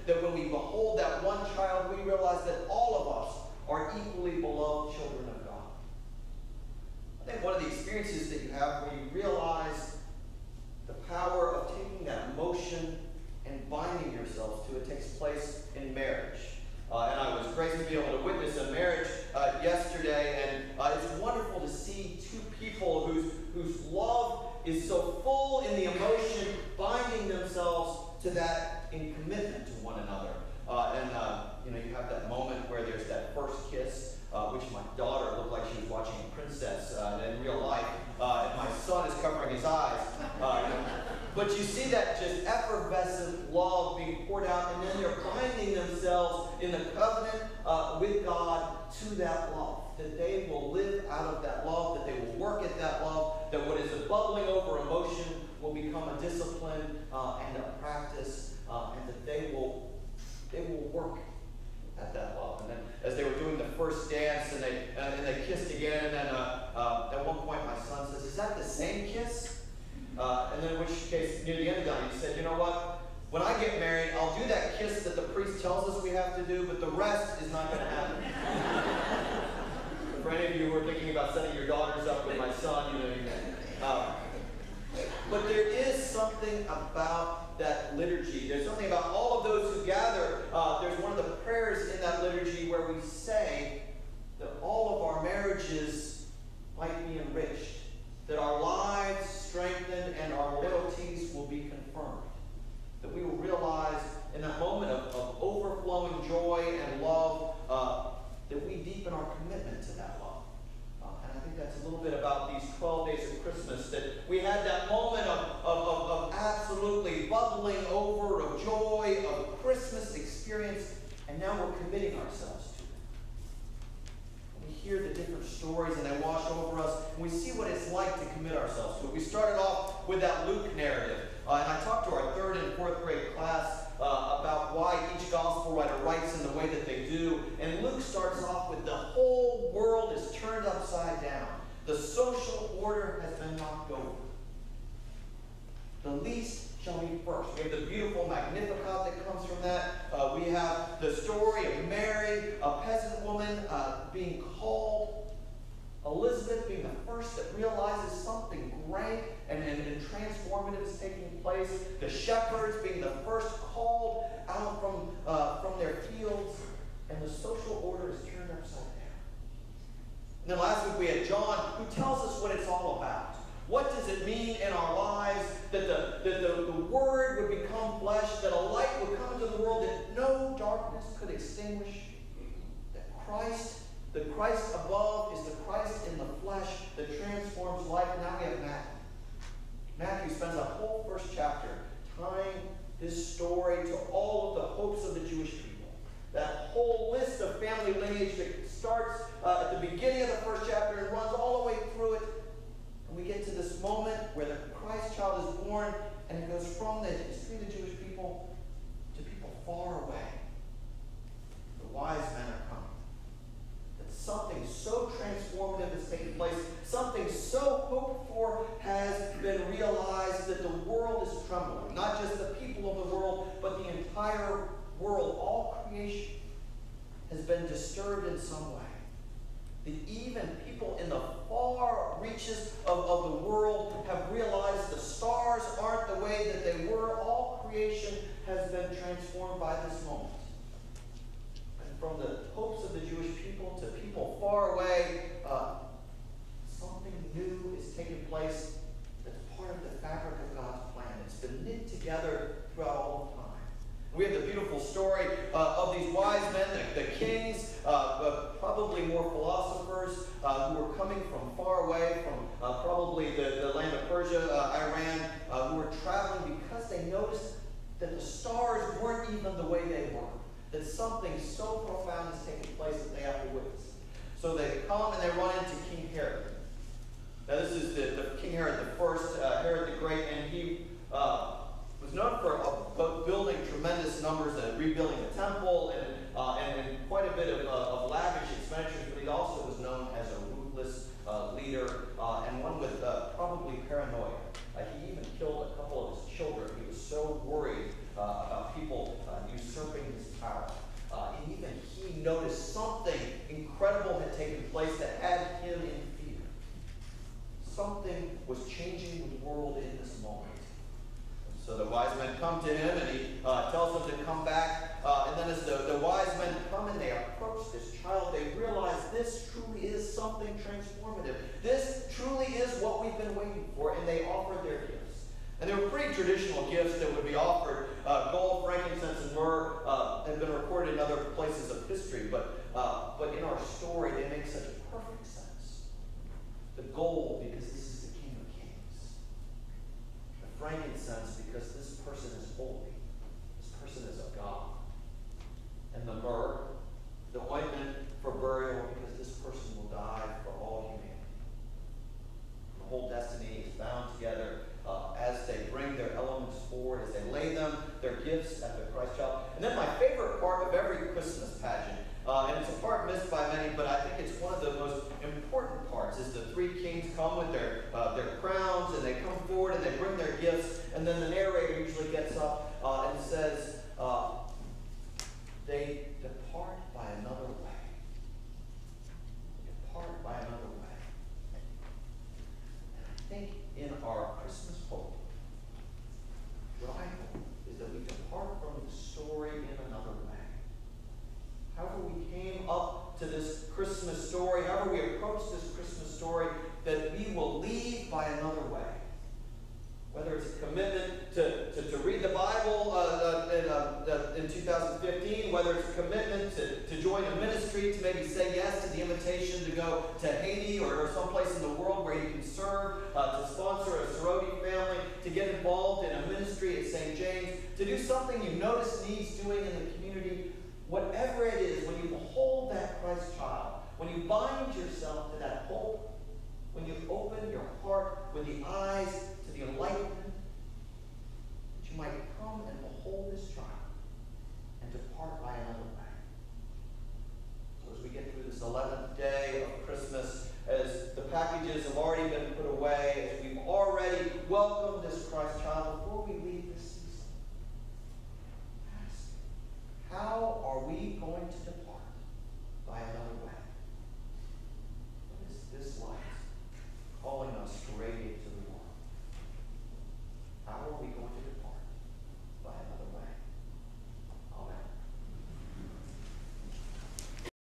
that when we behold that one child, we realize that all of us are equally beloved children of God. I think one of the experiences that you have where you realize the power of taking that emotion and binding yourselves to it takes place in marriage. And I was graced to be able to witness a marriage yesterday, and it's wonderful to see two people whose love is so full in the emotion, binding themselves to that in commitment to one another. You have that moment where there's that first kiss, which my daughter looked like she was watching a princess in real life, and my son is covering his eyes. But you see that just effervescent love being poured out, and then they're binding themselves in the covenant with God to that love. That they will live out of that love, that they will work at that love, that what is a bubbling over emotion will become a discipline and a practice, and that they will work at that love. And then as they were doing the first dance, and they kissed again, and then at one point my son says, "Is that the same kiss?" And then in which case, near the end of the night, he said, "You know what? When I get married, I'll do that kiss that the priest tells us we have to do, but the rest is not going to happen." For any of you who are thinking about setting your daughters up with my son, but there is something about that liturgy. There's something about all of those who gather. There's one of the prayers in that liturgy where we say that all of our marriages might be enriched, that our lives strengthened and our loyalties will be confirmed. That we will realize in that moment of overflowing joy and love that we deepen our commitment to that love. And I think that's a little bit about these 12 days of Christmas, that we had that moment of absolutely bubbling over, of joy, of Christmas experience, and now we're committing ourselves to it. We hear the different stories and they wash over us, and we see what it's like to commit ourselves to it. We started off with that Luke narrative, and I talked to our 3rd and 4th grade class about why each gospel writer writes in the way that they do. And Luke starts off with the whole world is turned upside down. The social order has been knocked over. The least shall be first. We have the beautiful Magnificat that comes from that. We have the story of Mary, a peasant woman, being called. Elizabeth being the first that realizes something great and transformative is taking place. The shepherds being the first called out from their fields. And the social order is turned upside down. And then last week we had John, who tells us what it's all about. What does it mean in our lives that the Word would become flesh, that a light would come into the world that no darkness could extinguish, that the Christ above is the Christ in the flesh that transforms life. Now we have Matthew. Matthew spends a whole first chapter tying this story to all of the hopes of the Jewish people. That whole list of family lineage that starts at the beginning of the first chapter and runs all the way through it. And we get to this moment where the Christ child is born, and it goes from the history of the Jewish people to people far away. The wise men are coming. Something so transformative has taken place. Something so hoped for has been realized that the world is trembling. Not just the people of the world, but the entire world. All creation has been disturbed in some way. That even people in the far reaches of the world have realized the stars aren't the way that they were. All creation has been transformed by this moment. From the hopes of the Jewish people to people far away, something new is taking place that's part of the fabric of God's plan. It's been knit together throughout all of time. We have the beautiful story of these wise men, the kings, probably more philosophers who were coming from far away, from probably the land of Persia, Iran, who were traveling because they noticed that the stars weren't even the way they were. That something so profound is taking place that they have to witness. So they come and they run into King Herod. Now this is the King Herod the First, Herod the Great, and he was known for building tremendous numbers and rebuilding the temple and quite a bit of lavish expenditures, but he also was known as a ruthless leader and one with probably paranoia. He even killed a couple of his children. He was so worried about people usurping noticed something incredible had taken place that had him in fear. Something was changing the world in this moment. So the wise men come to him, and he tells them to come back. And then as the wise men come and they approach this child, they realize this truly is something transformative. This truly is what we've been waiting for, and they offered their gifts. And they were pretty traditional gifts that would be offered. Gold, frankincense, and myrrh have been recorded in other places of history, but in our story they make such a perfect sense. The gold, because this is the King of Kings. The frankincense, because this person is holy. This person is of God. And the myrrh, the ointment for burial, because this person will die for all humanity. The whole destiny is bound together as they bring their elements forward, as they lay them, their gifts at the Christ child. And then my favorite part of every Christmas pageant, and it's a part missed by many, but I think it's one of the most important parts, is the three kings come with their crowns, and they come forward and they bring their gifts, and then the narrator usually gets up and says, they depart by another way. Depart by another way. And I think in our Christmas hope, what I hope is that we depart from the story in another way. However we came up to this Christmas story, however we approach this Christmas story, that we will leave by another way. Whether it's a commitment to read the Bible in 2015, whether it's a commitment to join a ministry, to maybe say yes to the invitation to go to Haiti or someplace in the world where you can serve, to sponsor a sorority family, to get involved in a ministry at St. James, to do something you notice needs doing in the community. Whatever it is, when you behold that Christ child, when you bind yourself to that hope, when you open your heart with the eyes to the enlightenment, that you might come and behold this child and depart by another way. So as we get through this 11th day of Christmas, as the packages have already been put away, as we've already welcomed this Christ child, before we leave this season, ask, how are we going to depart by another way?